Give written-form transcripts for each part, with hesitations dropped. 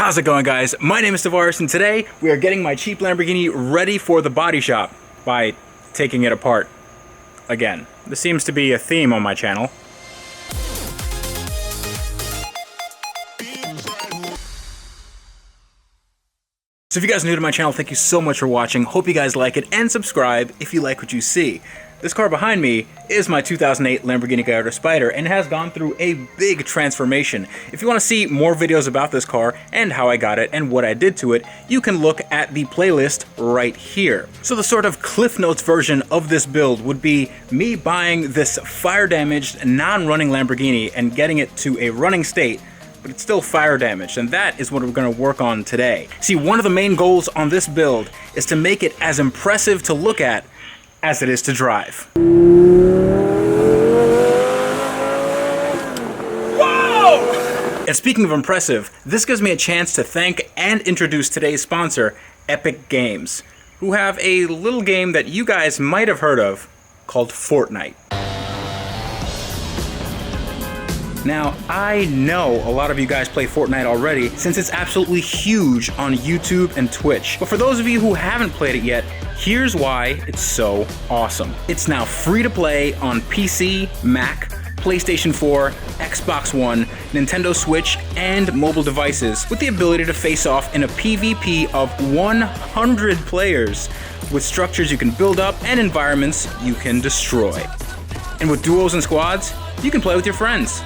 How's it going, guys? My name is Tavarish, and today we are getting my cheap Lamborghini ready for the body shop by taking it apart again. This seems to be a theme on my channel. So if you guys are new to my channel, thank you so much for watching. Hope you guys like it, and subscribe if you like what you see. This car behind me is my 2008 Lamborghini Gallardo Spider, and it has gone through a big transformation. If you want to see more videos about this car and how I got it and what I did to it, you can look at the playlist right here. So the sort of Cliff Notes version of this build would be me buying this fire-damaged, non-running Lamborghini and getting it to a running state, but it's still fire damaged, and that is what we're going to work on today. See, one of the main goals on this build is to make it as impressive to look at as it is to drive. Whoa! And speaking of impressive, this gives me a chance to thank and introduce today's sponsor, Epic Games, who have a little game that you guys might have heard of called Fortnite. Now, I know a lot of you guys play Fortnite already since it's absolutely huge on YouTube and Twitch. But for those of you who haven't played it yet, here's why it's so awesome. It's now free to play on PC, Mac, PlayStation 4, Xbox One, Nintendo Switch, and mobile devices, with the ability to face off in a PvP of 100 players with structures you can build up and environments you can destroy. And with duos and squads, you can play with your friends.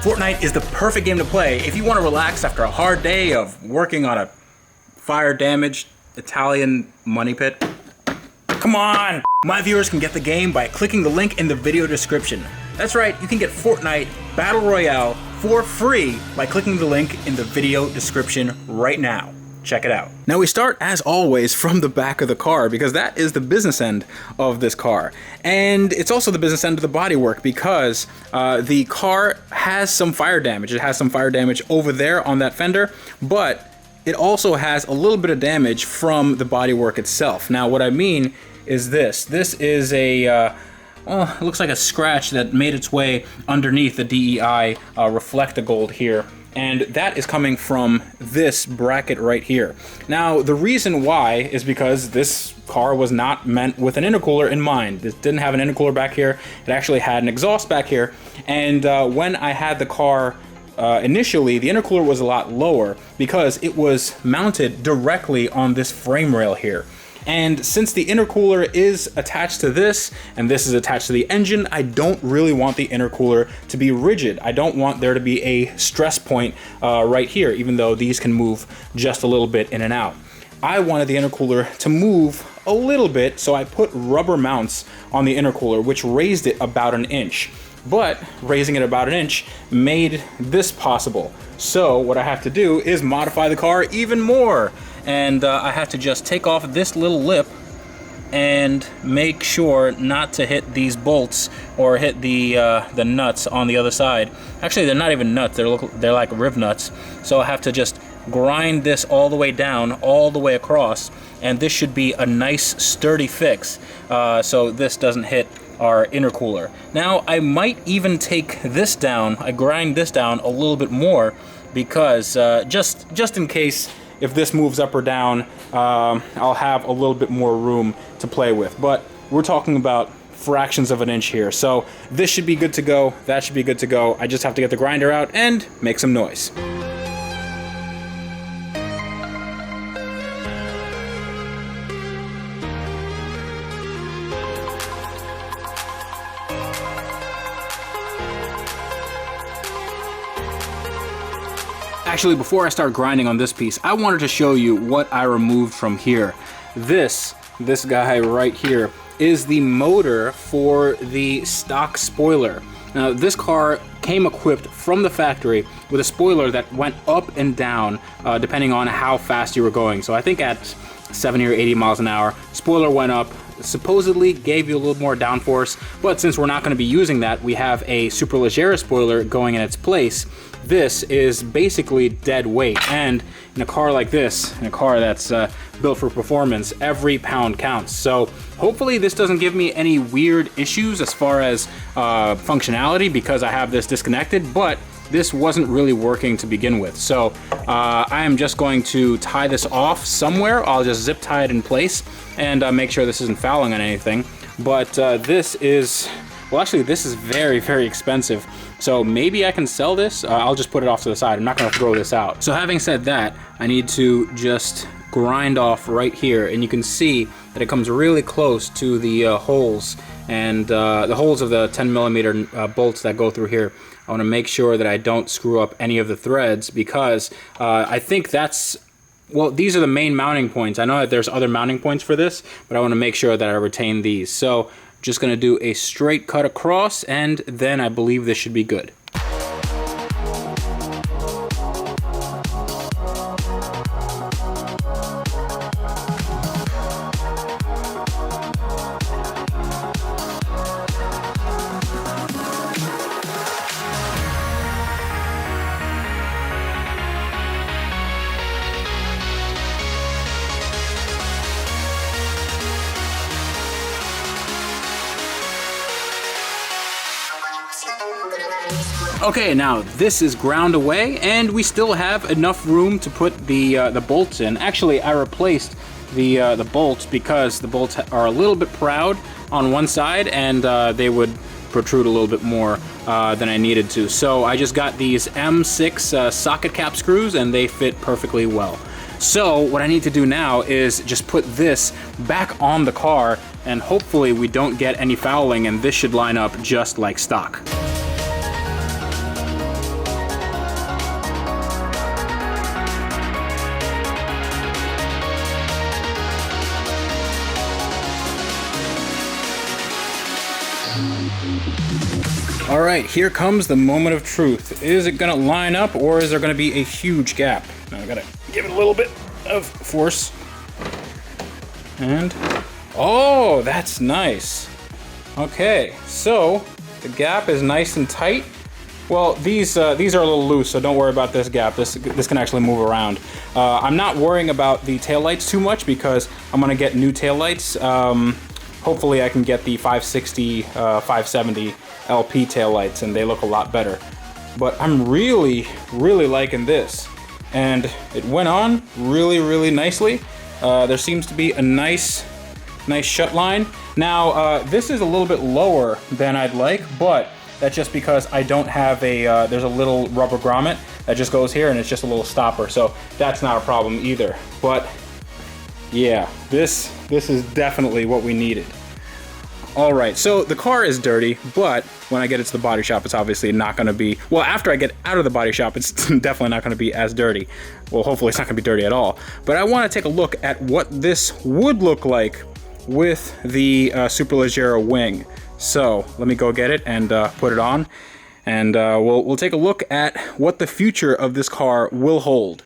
Fortnite is the perfect game to play if you want to relax after a hard day of working on a fire-damaged Italian money pit. Come on! My viewers can get the game by clicking the link in the video description. That's right, you can get Fortnite Battle Royale for free by clicking the link in the video description right now. Check it out. Now we start, as always, from the back of the car, because that is the business end of this car. And it's also the business end of the bodywork, because the car has some fire damage. It has some fire damage over there on that fender, but it also has a little bit of damage from the bodywork itself. Now what I mean is this. This is a it looks like a scratch that made its way underneath the DEI Reflect-A-Gold here. And that is coming from this bracket right here. Now, the reason why is because this car was not meant with an intercooler in mind. It didn't have an intercooler back here. It actually had an exhaust back here. And when I had the car initially, the intercooler was a lot lower because it was mounted directly on this frame rail here. And since the intercooler is attached to this, and this is attached to the engine, I don't really want the intercooler to be rigid. I don't want there to be a stress point right here, even though these can move just a little bit in and out. I wanted the intercooler to move a little bit, so I put rubber mounts on the intercooler, which raised it about an inch. But raising it about an inch made this possible. So what I have to do is modify the car even more. And I have to just take off this little lip and make sure not to hit these bolts or hit the nuts on the other side. Actually, they're not even nuts, they're like riv nuts. So I have to just grind this all the way down, all the way across, and this should be a nice sturdy fix so this doesn't hit our intercooler. Now, I might even take this down, I grind this down a little bit more because just in case if this moves up or down, I'll have a little bit more room to play with. But we're talking about fractions of an inch here. So this should be good to go. That should be good to go. I just have to get the grinder out and make some noise. Actually, before I start grinding on this piece, I wanted to show you what I removed from here. This guy right here is the motor for the stock spoiler. Now, this car came equipped from the factory with a spoiler that went up and down depending on how fast you were going. So I think at 70 or 80 miles an hour, spoiler went up, supposedly gave you a little more downforce, but since we're not going to be using that, we have a Superleggera spoiler going in its place. This is basically dead weight, and in a car like this, in a car that's built for performance, every pound counts. So hopefully this doesn't give me any weird issues as far as functionality because I have this disconnected, but this wasn't really working to begin with. So I am just going to tie this off somewhere. I'll just zip tie it in place and make sure this isn't fouling on anything. But this is, well, actually this is very, very expensive. So maybe I can sell this. I'll just put it off to the side. I'm not gonna throw this out. So having said that, I need to just grind off right here, and you can see that it comes really close to the holes, and the holes of the 10mm bolts that go through here. I want to make sure that I don't screw up any of the threads, because I think that's, well, these are the main mounting points. I know that there's other mounting points for this, but I want to make sure that I retain these. So just going to do a straight cut across, and then I believe this should be good. Okay, now this is ground away, and we still have enough room to put the bolts in. Actually, I replaced the bolts because the bolts are a little bit proud on one side, and they would protrude a little bit more than I needed to. So I just got these M6 socket cap screws, and they fit perfectly well. So what I need to do now is just put this back on the car, and hopefully we don't get any fouling, and this should line up just like stock. All right, here comes the moment of truth. Is it gonna line up, or is there gonna be a huge gap? Now I gotta give it a little bit of force. And, oh, that's nice. Okay, so the gap is nice and tight. Well, these are a little loose, so don't worry about this gap. This can actually move around. I'm not worrying about the taillights too much because I'm gonna get new taillights. Hopefully I can get the 560, 570 LP taillights, and they look a lot better. But I'm really, really liking this. And it went on really, really nicely. There seems to be a nice shut line. Now, this is a little bit lower than I'd like, but that's just because I don't have a, there's a little rubber grommet that just goes here, and it's just a little stopper. So that's not a problem either. But yeah, this is definitely what we needed. All right, so the car is dirty, but when I get it to the body shop, it's obviously not gonna be, well, after I get out of the body shop, it's definitely not gonna be as dirty. Well, hopefully it's not gonna be dirty at all. But I wanna take a look at what this would look like with the Superleggera wing. So let me go get it and put it on, and we'll take a look at what the future of this car will hold.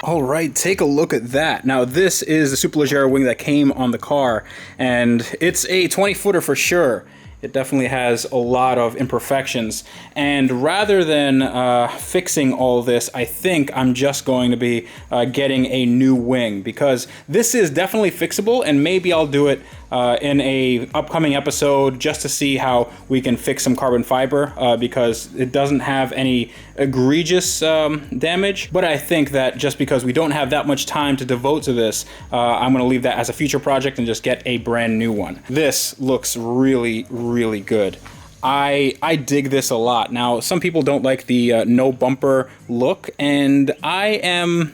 All right, take a look at that. Now, this is the Superleggera wing that came on the car, and it's a 20-footer for sure. It definitely has a lot of imperfections, and rather than fixing all this, I think I'm just going to be getting a new wing, because this is definitely fixable, and maybe I'll do it in a upcoming episode just to see how we can fix some carbon fiber, because it doesn't have any egregious damage. But I think that just because we don't have that much time to devote to this, I'm going to leave that as a future project and just get a brand new one. This looks really, really good. I dig this a lot. Now, some people don't like the no bumper look, and I'm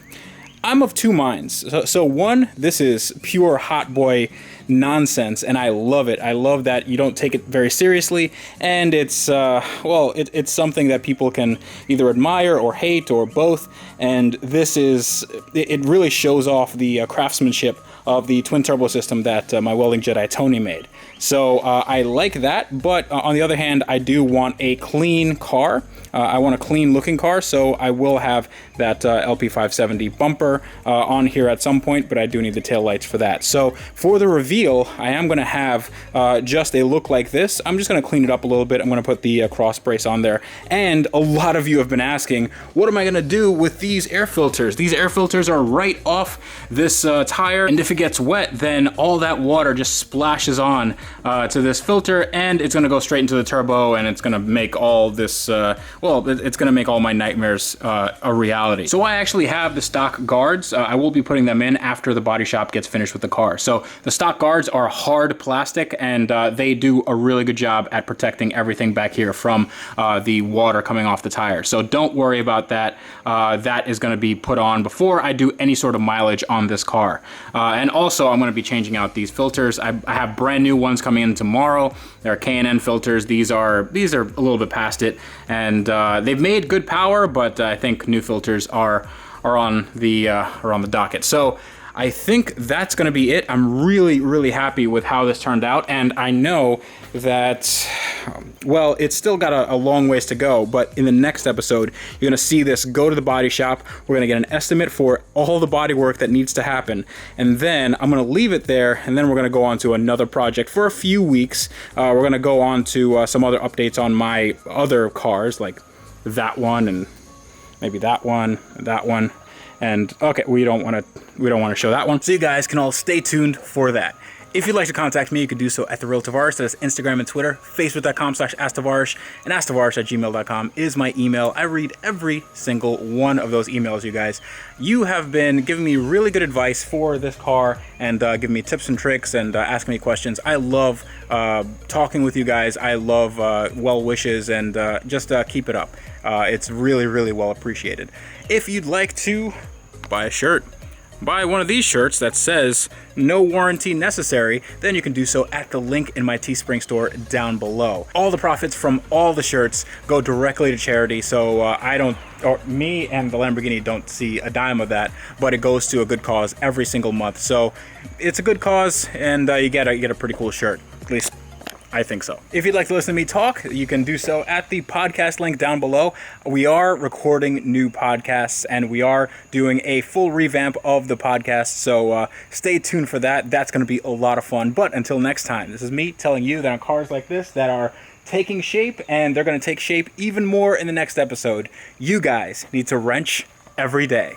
of two minds. So one, this is pure hot boy nonsense, and I love it. I love that you don't take it very seriously, and it's well, it's something that people can either admire or hate or both. And this is, it really shows off the craftsmanship of the twin turbo system that my welding Jedi Tony made. So I like that, but on the other hand, I do want a clean car. I want a clean looking car, so I will have that LP570 bumper on here at some point, but I do need the taillights for that. So for the review reveal, I am going to have just a look like this. I'm just going to clean it up a little bit. I'm going to put the cross brace on there. And a lot of you have been asking, what am I going to do with these air filters? These air filters are right off this tire, and if it gets wet, then all that water just splashes on to this filter, and it's going to go straight into the turbo, and it's going to make all this, well, it's going to make all my nightmares a reality. So I actually have the stock guards. I will be putting them in after the body shop gets finished with the car. So the stock guards are hard plastic, and they do a really good job at protecting everything back here from the water coming off the tire. So don't worry about that. That is going to be put on before I do any sort of mileage on this car. And also I'm going to be changing out these filters. I have brand new ones coming in tomorrow. They're K&N filters. These are a little bit past it, and they've made good power, but I think new filters are on the docket. So I think that's going to be it. I'm really, really happy with how this turned out, and I know that, well, it's still got a long ways to go, but in the next episode, you're going to see this go to the body shop. We're going to get an estimate for all the body work that needs to happen, and then I'm going to leave it there, and then we're going to go on to another project for a few weeks. We're going to go on to some other updates on my other cars, like that one, and maybe that one, and okay, we don't want to show that one. So you guys can all stay tuned for that. If you'd like to contact me, you can do so at TheRealTavarish. That is Instagram and Twitter, Facebook.com/AskTavarish, and AskTavarish@gmail.com is my email. I read every single one of those emails, you guys. You have been giving me really good advice for this car, and giving me tips and tricks, and asking me questions. I love talking with you guys. I love well wishes, and just keep it up. It's really, really well appreciated. If you'd like to buy a shirt, buy one of these shirts that says no warranty necessary, then you can do so at the link in my Teespring store down below. All the profits from all the shirts go directly to charity, so me and the Lamborghini don't see a dime of that, but it goes to a good cause every single month. So it's a good cause, and you get a pretty cool shirt, at least I think so. If you'd like to listen to me talk, you can do so at the podcast link down below. We are recording new podcasts, and we are doing a full revamp of the podcast, so stay tuned for that. That's going to be a lot of fun. But until next time, this is me telling you that on cars like this that are taking shape, and they're going to take shape even more in the next episode, you guys need to wrench every day.